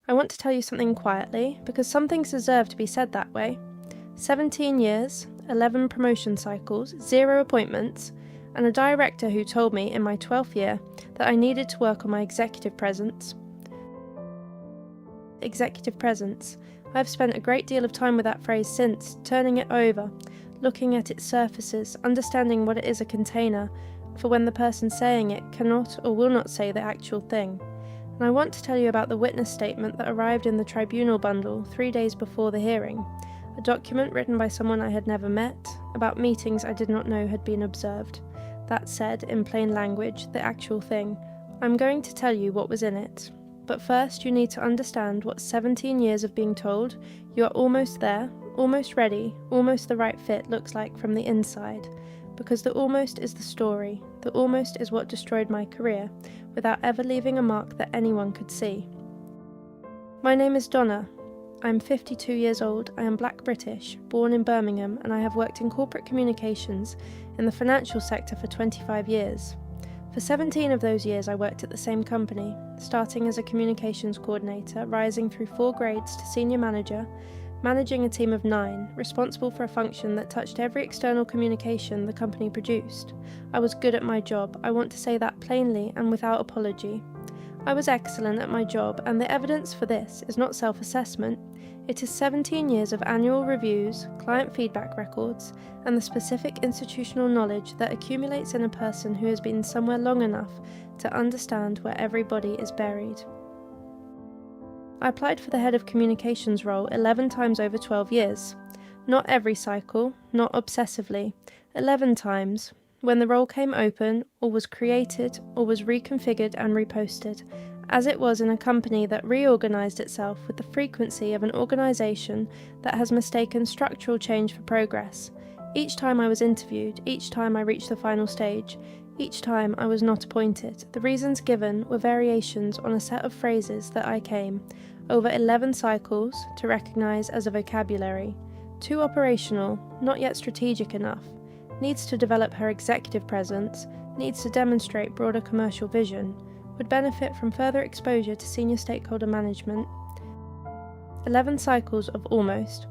I want to tell you something quietly, because some things deserve to be said that way. 17 years, 11 promotion cycles, 0 appointments, and a director who told me in my 12th year that I needed to work on my executive presence. Executive presence. I've spent a great deal of time with that phrase since, turning it over, looking at its surfaces, understanding what it is a container for when the person saying it cannot or will not say the actual thing. And I want to tell you about the witness statement that arrived in the tribunal bundle 3 days before the hearing, a document written by someone I had never met, about meetings I did not know had been observed. That said, in plain language, the actual thing. I'm going to tell you what was in it. But first you need to understand what 17 years of being told you are almost there, almost ready, almost the right fit looks like from the inside. Because the almost is the story, the almost is what destroyed my career, without ever leaving a mark that anyone could see. My name is Donna. I am 52 years old, I am Black British, born in Birmingham, and I have worked in corporate communications in the financial sector for 25 years. For 17 of those years I worked at the same company, starting as a communications coordinator, rising through 4 grades to senior manager, managing a team of 9, responsible for a function that touched every external communication the company produced. I was good at my job, I want to say that plainly and without apology. I was excellent at my job, and the evidence for this is not self-assessment. It is 17 years of annual reviews, client feedback records, and the specific institutional knowledge that accumulates in a person who has been somewhere long enough to understand where everybody is buried. I applied for the head of communications role 11 times over 12 years. Not every cycle, not obsessively, 11 times, when the role came open, or was created, or was reconfigured and reposted, as it was in a company that reorganised itself with the frequency of an organisation that has mistaken structural change for progress. Each time I was interviewed, each time I reached the final stage, each time I was not appointed, the reasons given were variations on a set of phrases that I came, over 11 cycles, to recognise as a vocabulary. Too operational, not yet strategic enough, needs to develop her executive presence, needs to demonstrate broader commercial vision, would benefit from further exposure to senior stakeholder management. 11 cycles of almost.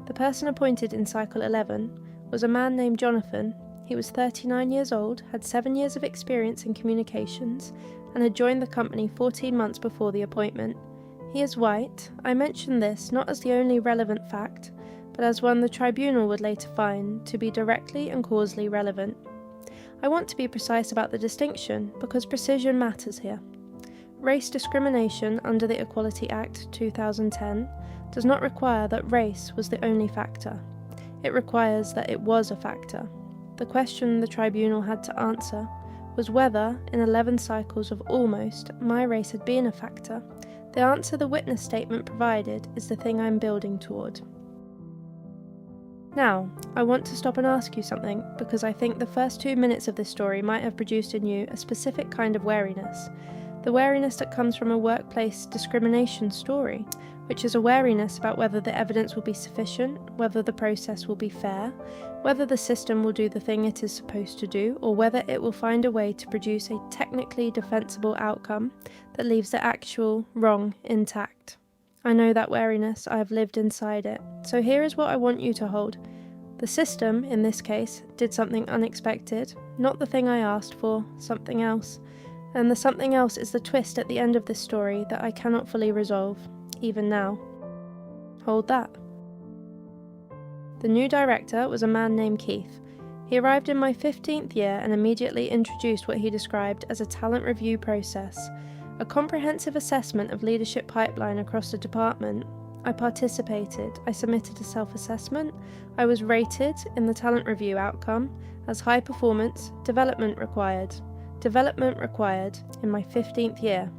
The person appointed in cycle 11 was a man named Jonathan. He was 39 years old, had 7 years of experience in communications, and had joined the company 14 months before the appointment. He is white. I mention this not as the only relevant fact, but as one the tribunal would later find to be directly and causally relevant. I want to be precise about the distinction, because precision matters here. Race discrimination under the Equality Act 2010 does not require that race was the only factor. It requires that it was a factor. The question the tribunal had to answer was whether, in 11 cycles of almost, my race had been a factor. The answer the witness statement provided is the thing I'm building toward. Now, I want to stop and ask you something, because I think the first 2 minutes of this story might have produced in you a specific kind of wariness. The wariness that comes from a workplace discrimination story, which is a wariness about whether the evidence will be sufficient, whether the process will be fair, whether the system will do the thing it is supposed to do, or whether it will find a way to produce a technically defensible outcome that leaves the actual wrong intact. I know that wariness, I have lived inside it. So here is what I want you to hold. The system, in this case, did something unexpected, not the thing I asked for, something else. And the something else is the twist at the end of this story that I cannot fully resolve, even now. Hold that. The new director was a man named Keith. He arrived in my 15th year and immediately introduced what he described as a talent review process, a comprehensive assessment of leadership pipeline across the department. I participated, I submitted a self-assessment, I was rated in the talent review outcome as high performance, development required in my 15th year,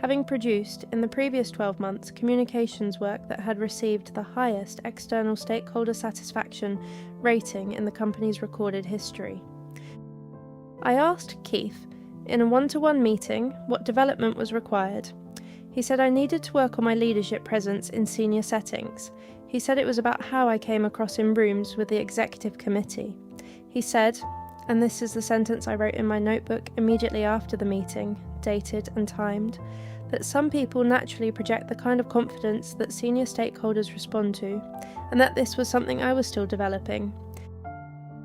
having produced, in the previous 12 months, communications work that had received the highest external stakeholder satisfaction rating in the company's recorded history. I asked Keith, in a one-to-one meeting, what development was required. He said I needed to work on my leadership presence in senior settings. He said it was about how I came across in rooms with the executive committee. He said, and this is the sentence I wrote in my notebook immediately after the meeting, dated and timed, that some people naturally project the kind of confidence that senior stakeholders respond to, and that this was something I was still developing.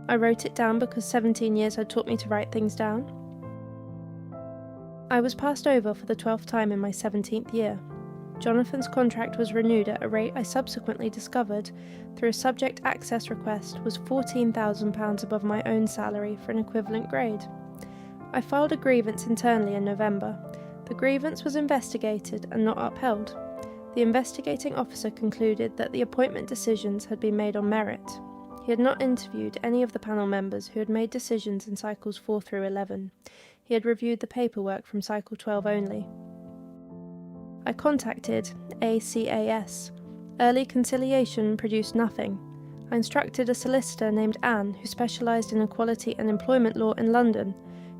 I wrote it down because 17 years had taught me to write things down. I was passed over for the 12th time in my 17th year. Jonathan's contract was renewed at a rate I subsequently discovered, through a subject access request, was £14,000 above my own salary for an equivalent grade. I filed a grievance internally in November. The grievance was investigated and not upheld. The investigating officer concluded that the appointment decisions had been made on merit. He had not interviewed any of the panel members who had made decisions in cycles 4 through 11. He had reviewed the paperwork from cycle 12 only. I contacted ACAS. Early conciliation produced nothing. I instructed a solicitor named Anne, who specialised in equality and employment law in London,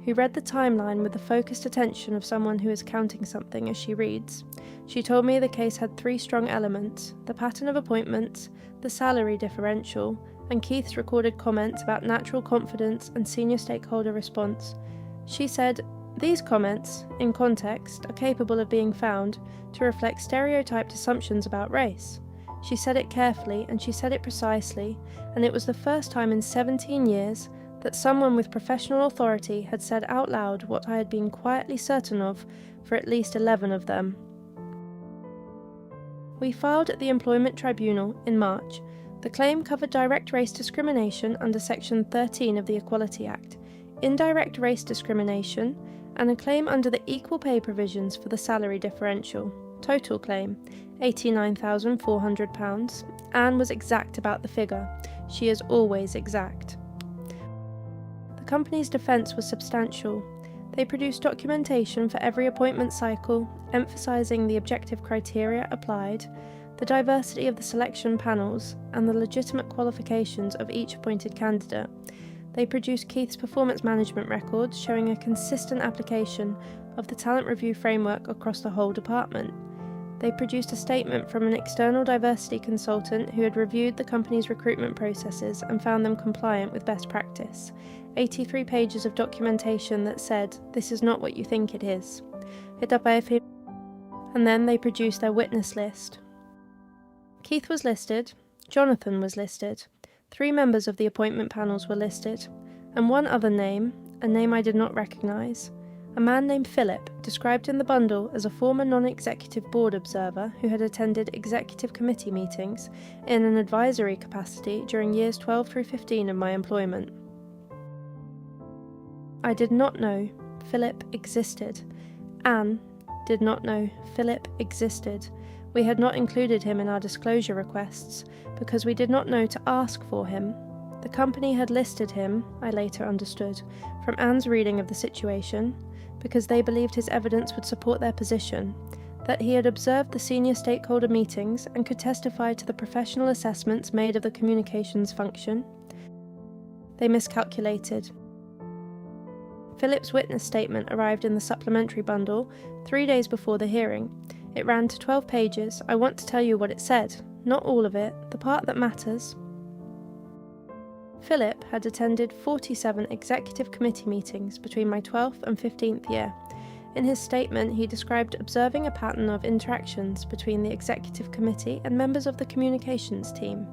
who read the timeline with the focused attention of someone who is counting something as she reads. She told me the case had 3 strong elements: the pattern of appointments, the salary differential, and Keith's recorded comments about natural confidence and senior stakeholder response. She said, "These comments, in context, are capable of being found to reflect stereotyped assumptions about race." She said it carefully, and she said it precisely, and it was the first time in 17 years that someone with professional authority had said out loud what I had been quietly certain of for at least 11 of them. We filed at the Employment Tribunal in March. The claim covered direct race discrimination under Section 13 of the Equality Act, indirect race discrimination, and a claim under the equal pay provisions for the salary differential. Total claim, £89,400. Anne was exact about the figure. She is always exact. The company's defence was substantial. They produced documentation for every appointment cycle, emphasising the objective criteria applied, the diversity of the selection panels, and the legitimate qualifications of each appointed candidate. They produced Keith's performance management records showing a consistent application of the talent review framework across the whole department. They produced a statement from an external diversity consultant who had reviewed the company's recruitment processes and found them compliant with best practice. 83 pages of documentation that said, "This is not what you think it is." And then they produced their witness list. Keith was listed, Jonathan was listed, 3 members of the appointment panels were listed, and one other name, a name I did not recognise, a man named Philip, described in the bundle as a former non-executive board observer who had attended executive committee meetings in an advisory capacity during years 12 through 15 of my employment. I did not know Philip existed. Anne did not know Philip existed. We had not included him in our disclosure requests because we did not know to ask for him. The company had listed him, I later understood, from Anne's reading of the situation, because they believed his evidence would support their position, that he had observed the senior stakeholder meetings and could testify to the professional assessments made of the communications function. They miscalculated. Philip's witness statement arrived in the supplementary bundle 3 days before the hearing. It ran to 12 pages. I want to tell you what it said, not all of it, the part that matters. Philip had attended 47 executive committee meetings between my 12th and 15th year. In his statement, he described observing a pattern of interactions between the executive committee and members of the communications team.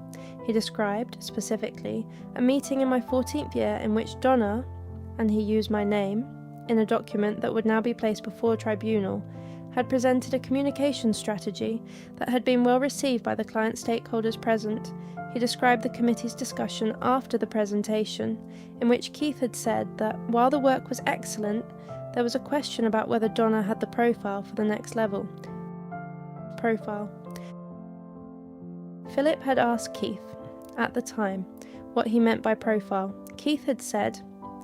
He described, specifically, a meeting in my 14th year in which Donna, and he used my name, in a document that would now be placed before a tribunal, had presented a communication strategy that had been well received by the client stakeholders present. He described the committee's discussion after the presentation, in which Keith had said that while the work was excellent, there was a question about whether Donna had the profile for the next level. Profile. Philip had asked Keith, at the time, what he meant by profile. Keith had said,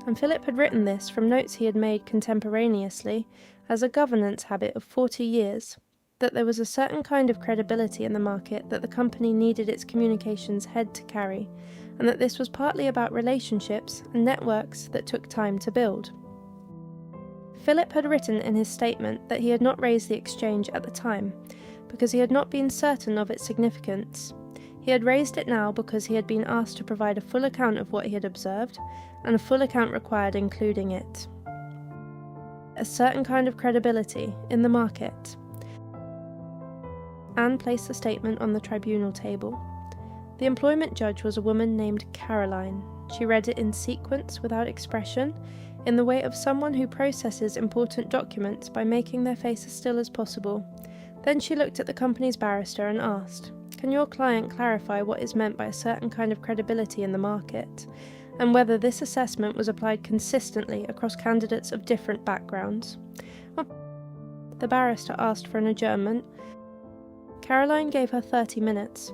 and Philip had written this from notes he had made contemporaneously, as a governance habit of 40 years, that there was a certain kind of credibility in the market that the company needed its communications head to carry, and that this was partly about relationships and networks that took time to build. Philip had written in his statement that he had not raised the exchange at the time, because he had not been certain of its significance. He had raised it now because he had been asked to provide a full account of what he had observed, and a full account required including it. a certain kind of credibility in the market. Anne placed the statement on the tribunal table. The employment judge was a woman named Caroline. She read it in sequence without expression, in the way of someone who processes important documents by making their face as still as possible. Then she looked at the company's barrister and asked, "Can your client clarify what is meant by a certain kind of credibility in the market, and whether this assessment was applied consistently across candidates of different backgrounds?" The barrister asked for an adjournment. Caroline gave her 30 minutes.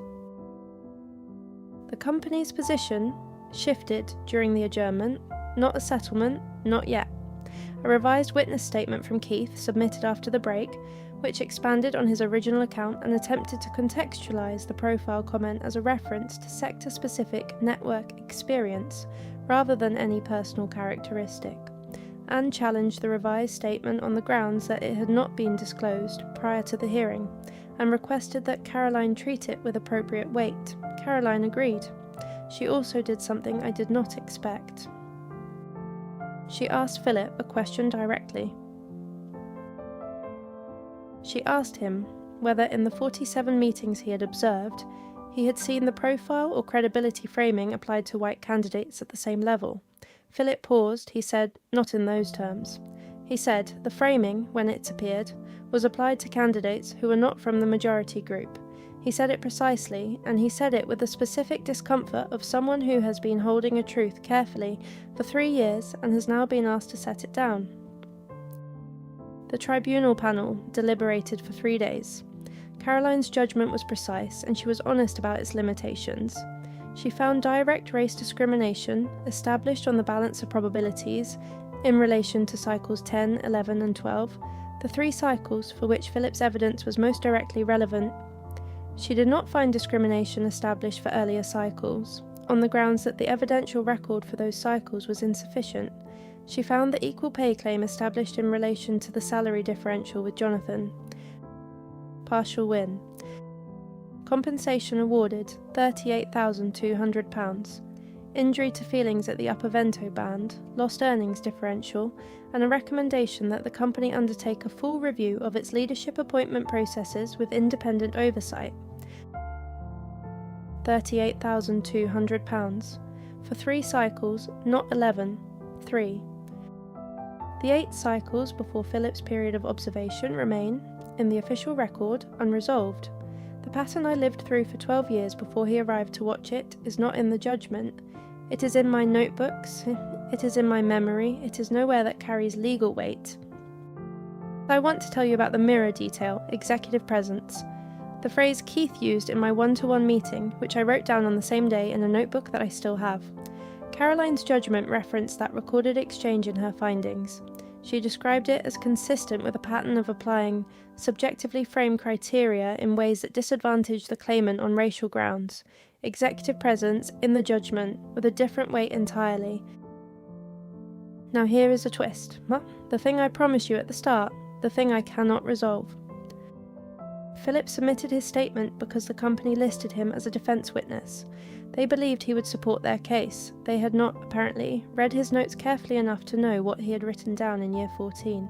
The company's position shifted during the adjournment. Not a settlement, not yet. A revised witness statement from Keith, submitted after the break, which expanded on his original account and attempted to contextualise the profile comment as a reference to sector-specific network experience, rather than any personal characteristic. Anne challenged the revised statement on the grounds that it had not been disclosed prior to the hearing, and requested that Caroline treat it with appropriate weight. Caroline agreed. She also did something I did not expect. She asked Philip a question directly. She asked him whether in the 47 meetings he had observed, he had seen the profile or credibility framing applied to white candidates at the same level. Philip paused. He said, "Not in those terms." He said the framing, when it appeared, was applied to candidates who were not from the majority group. He said it precisely, and he said it with the specific discomfort of someone who has been holding a truth carefully for 3 years and has now been asked to set it down. The tribunal panel deliberated for 3 days. Caroline's judgment was precise, and she was honest about its limitations. She found direct race discrimination established on the balance of probabilities in relation to cycles 10, 11 and 12, the 3 cycles for which Philip's evidence was most directly relevant. She did not find discrimination established for earlier cycles, on the grounds that the evidential record for those cycles was insufficient. She found the equal pay claim established in relation to the salary differential with Jonathan. Partial win. Compensation awarded £38,200. Injury to feelings at the upper vento band, lost earnings differential, and a recommendation that the company undertake a full review of its leadership appointment processes with independent oversight. £38,200. For 3 cycles, not 11, 3. The 8 cycles before Philip's period of observation remain, in the official record, unresolved. The pattern I lived through for 12 years before he arrived to watch it is not in the judgment. It is in my notebooks, it is in my memory, it is nowhere that carries legal weight. I want to tell you about the mirror detail, executive presence. The phrase Keith used in my one-to-one meeting, which I wrote down on the same day in a notebook that I still have. Caroline's judgment referenced that recorded exchange in her findings. She described it as consistent with a pattern of applying subjectively framed criteria in ways that disadvantage the claimant on racial grounds. Executive presence in the judgment with a different weight entirely. Now here is a twist. Well, the thing I promised you at the start, the thing I cannot resolve. Philip submitted his statement because the company listed him as a defence witness. They believed he would support their case. They had not, apparently, read his notes carefully enough to know what he had written down in year 14.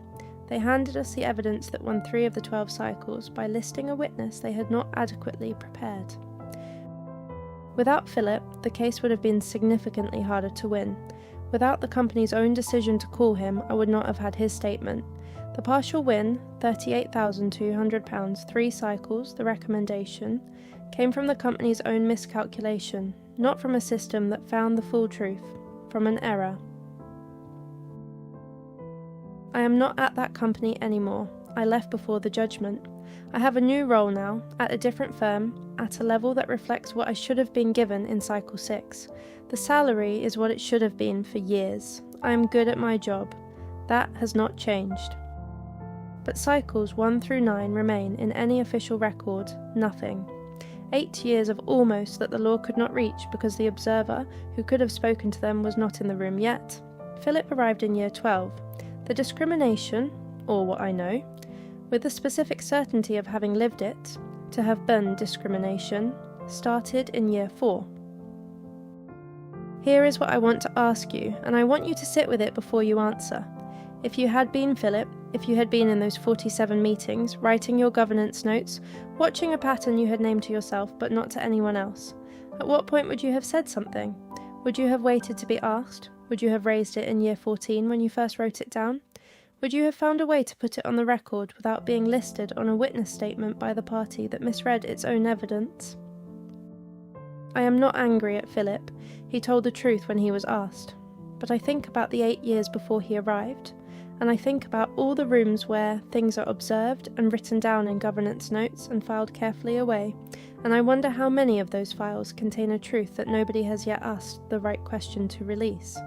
They handed us the evidence that won 3 of the 12 cycles by listing a witness they had not adequately prepared. Without Philip, the case would have been significantly harder to win. Without the company's own decision to call him, I would not have had his statement. The partial win, £38,200, 3 cycles, the recommendation, came from the company's own miscalculation, not from a system that found the full truth, from an error. I am not at that company anymore. I left before the judgment. I have a new role now, at a different firm, at a level that reflects what I should have been given in Cycle 6. The salary is what it should have been for years. I am good at my job. That has not changed. But Cycles 1 through 9 remain in any official record, nothing. 8 years of almost that the law could not reach because the observer, who could have spoken to them, was not in the room yet. Philip arrived in year 12. The discrimination, or what I know, with the specific certainty of having lived it, to have been discrimination, started in year 4. Here is what I want to ask you, and I want you to sit with it before you answer. If you had been Philip, if you had been in those 47 meetings, writing your governance notes, watching a pattern you had named to yourself but not to anyone else, at what point would you have said something? Would you have waited to be asked? Would you have raised it in year 14 when you first wrote it down? Would you have found a way to put it on the record without being listed on a witness statement by the party that misread its own evidence? I am not angry at Philip. He told the truth when he was asked. But I think about the 8 years before he arrived, and I think about all the rooms where things are observed and written down in governance notes and filed carefully away, and I wonder how many of those files contain a truth that nobody has yet asked the right question to release.